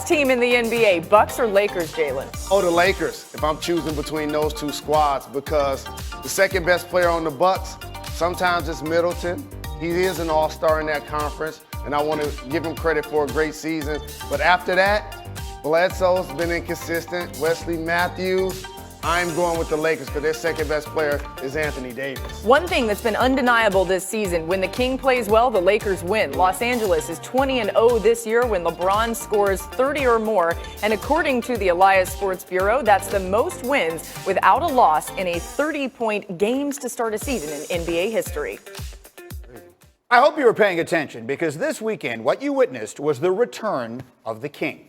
best team in the NBA, Bucks or Lakers, Jalen? Oh, the Lakers, if I'm choosing between those two squads, because the second best player on the Bucks, sometimes it's Middleton. He is an all-star in that conference, and I want to give him credit for a great season. But after that, Bledsoe's been inconsistent. Wesley Matthews, I'm going with the Lakers because their second best player is Anthony Davis. One thing that's been undeniable this season, when the King plays well, the Lakers win. Los Angeles is 20-0 this year when LeBron scores 30 or more. And according to the Elias Sports Bureau, that's the most wins without a loss in a 30-point games to start a season in NBA history. I hope you were paying attention because this weekend, what you witnessed was the return of the King.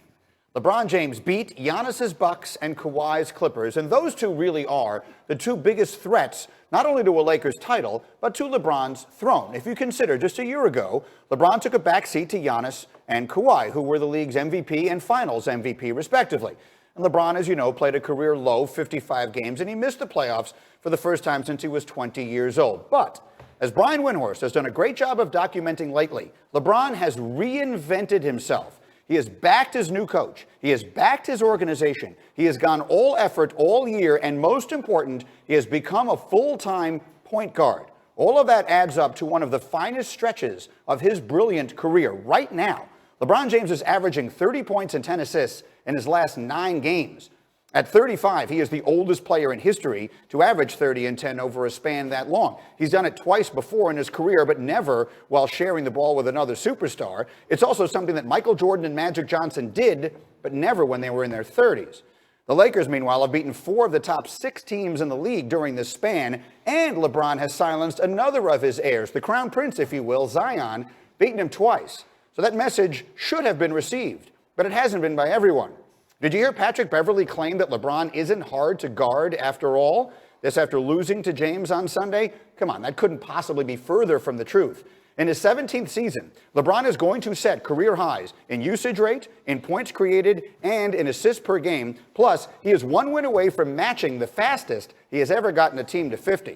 LeBron James beat Giannis's Bucks and Kawhi's Clippers, and those two really are the two biggest threats, not only to a Lakers title, but to LeBron's throne. If you consider, just a year ago, LeBron took a backseat to Giannis and Kawhi, who were the league's MVP and Finals MVP, respectively. And LeBron, as you know, played a career-low 55 games, and he missed the playoffs for the first time since he was 20 years old. But as Brian Windhorst has done a great job of documenting lately, LeBron has reinvented himself. He has backed his new coach. He has backed his organization. He has gone all effort all year. And most important, he has become a full-time point guard. All of that adds up to one of the finest stretches of his brilliant career. Right now, LeBron James is averaging 30 points and 10 assists in his last 9 games. At 35, he is the oldest player in history to average 30 and 10 over a span that long. He's done it twice before in his career, but never while sharing the ball with another superstar. It's also something that Michael Jordan and Magic Johnson did, but never when they were in their 30s. The Lakers, meanwhile, have beaten 4 of the top 6 teams in the league during this span, and LeBron has silenced another of his heirs, the crown prince, if you will, Zion, beaten him twice. So that message should have been received, but it hasn't been by everyone. Did you hear Patrick Beverley claim that LeBron isn't hard to guard after all? This after losing to James on Sunday? Come on, that couldn't possibly be further from the truth. In his 17th season, LeBron is going to set career highs in usage rate, in points created, and in assists per game. Plus, he is 1 win away from matching the fastest he has ever gotten a team to 50.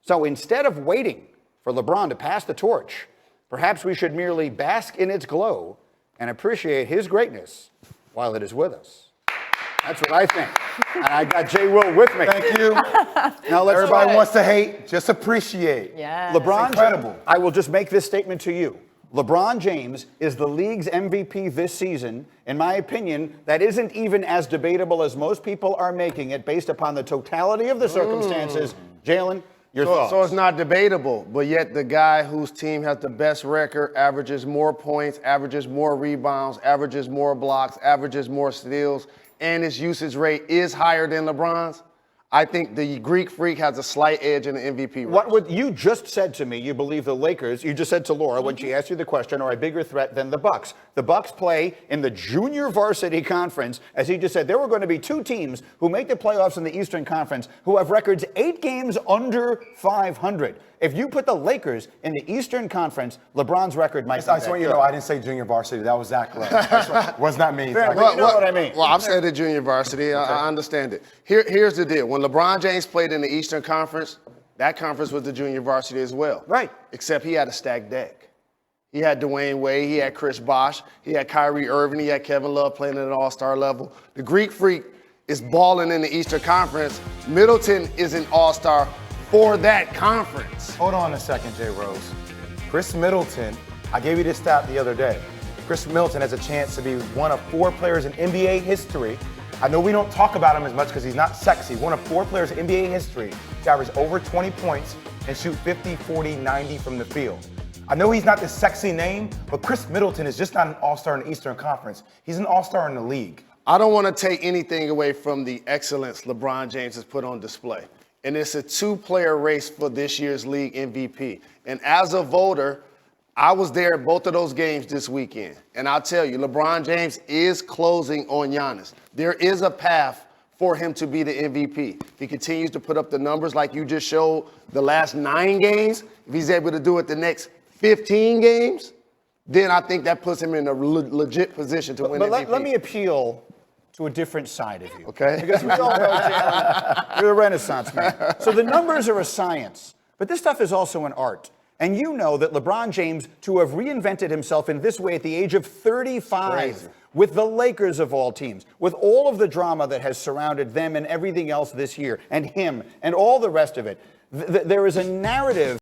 So instead of waiting for LeBron to pass the torch, perhaps we should merely bask in its glow and appreciate his greatness while it is with us. That's what I think. And I got Jay Will with me. Thank you. Now let's Everybody wants to hate, just appreciate. Yeah. LeBron, incredible. I will just make this statement to you. LeBron James is the league's MVP this season. In my opinion, that isn't even as debatable as most people are making it based upon the totality of the circumstances. Jalen, your thoughts? So it's not debatable, but yet the guy whose team has the best record averages more points, averages more rebounds, averages more blocks, averages more steals, and his usage rate is higher than LeBron's. I think the Greek Freak has a slight edge in the MVP race. What you just said to me, you believe the Lakers, you just said to Laura when she asked you the question, are a bigger threat than the Bucks. The Bucks play in the junior varsity conference. As he just said, there were going to be 2 teams who make the playoffs in the Eastern Conference who have records 8 games under 500. If you put the Lakers in the Eastern Conference, LeBron's record might be I swear, you know, I didn't say junior varsity. That was Zach Lowe. Was not me. Fair, but you know what I mean. Well, I've said the junior varsity. I understand it. Here's the deal. When LeBron James played in the Eastern Conference, that conference was the junior varsity as well. Right. Except he had a stacked deck. He had Dwayne Wade, he had Chris Bosh, he had Kyrie Irving, he had Kevin Love playing at an all-star level. The Greek Freak is balling in the Eastern Conference. Middleton is an all-star for that conference. Hold on a second, Jay Rose. Chris Middleton, I gave you this stat the other day. Chris Middleton has a chance to be one of 4 players in NBA history. I know we don't talk about him as much because he's not sexy. One of 4 players in NBA history to average over 20 points and shoot 50, 40, 90 from the field. I know he's not the sexy name, but Chris Middleton is just not an all-star in the Eastern Conference. He's an all-star in the league. I don't want to take anything away from the excellence LeBron James has put on display. And it's a 2-player race for this year's league MVP. And as a voter, I was there at both of those games this weekend. And I'll tell you, LeBron James is closing on Giannis. There is a path for him to be the MVP. If he continues to put up the numbers like you just showed the last 9 games, if he's able to do it the next 15 games, then I think that puts him in a legit position to win MVP. But let me appeal to a different side of you. Okay. Because we all know, Jalen, you're a Renaissance man. So the numbers are a science, but this stuff is also an art. And you know that LeBron James, to have reinvented himself in this way at the age of 35, Crazy. with the Lakers of all teams, with all of the drama that has surrounded them and everything else this year, and him, and all the rest of it, there is a narrative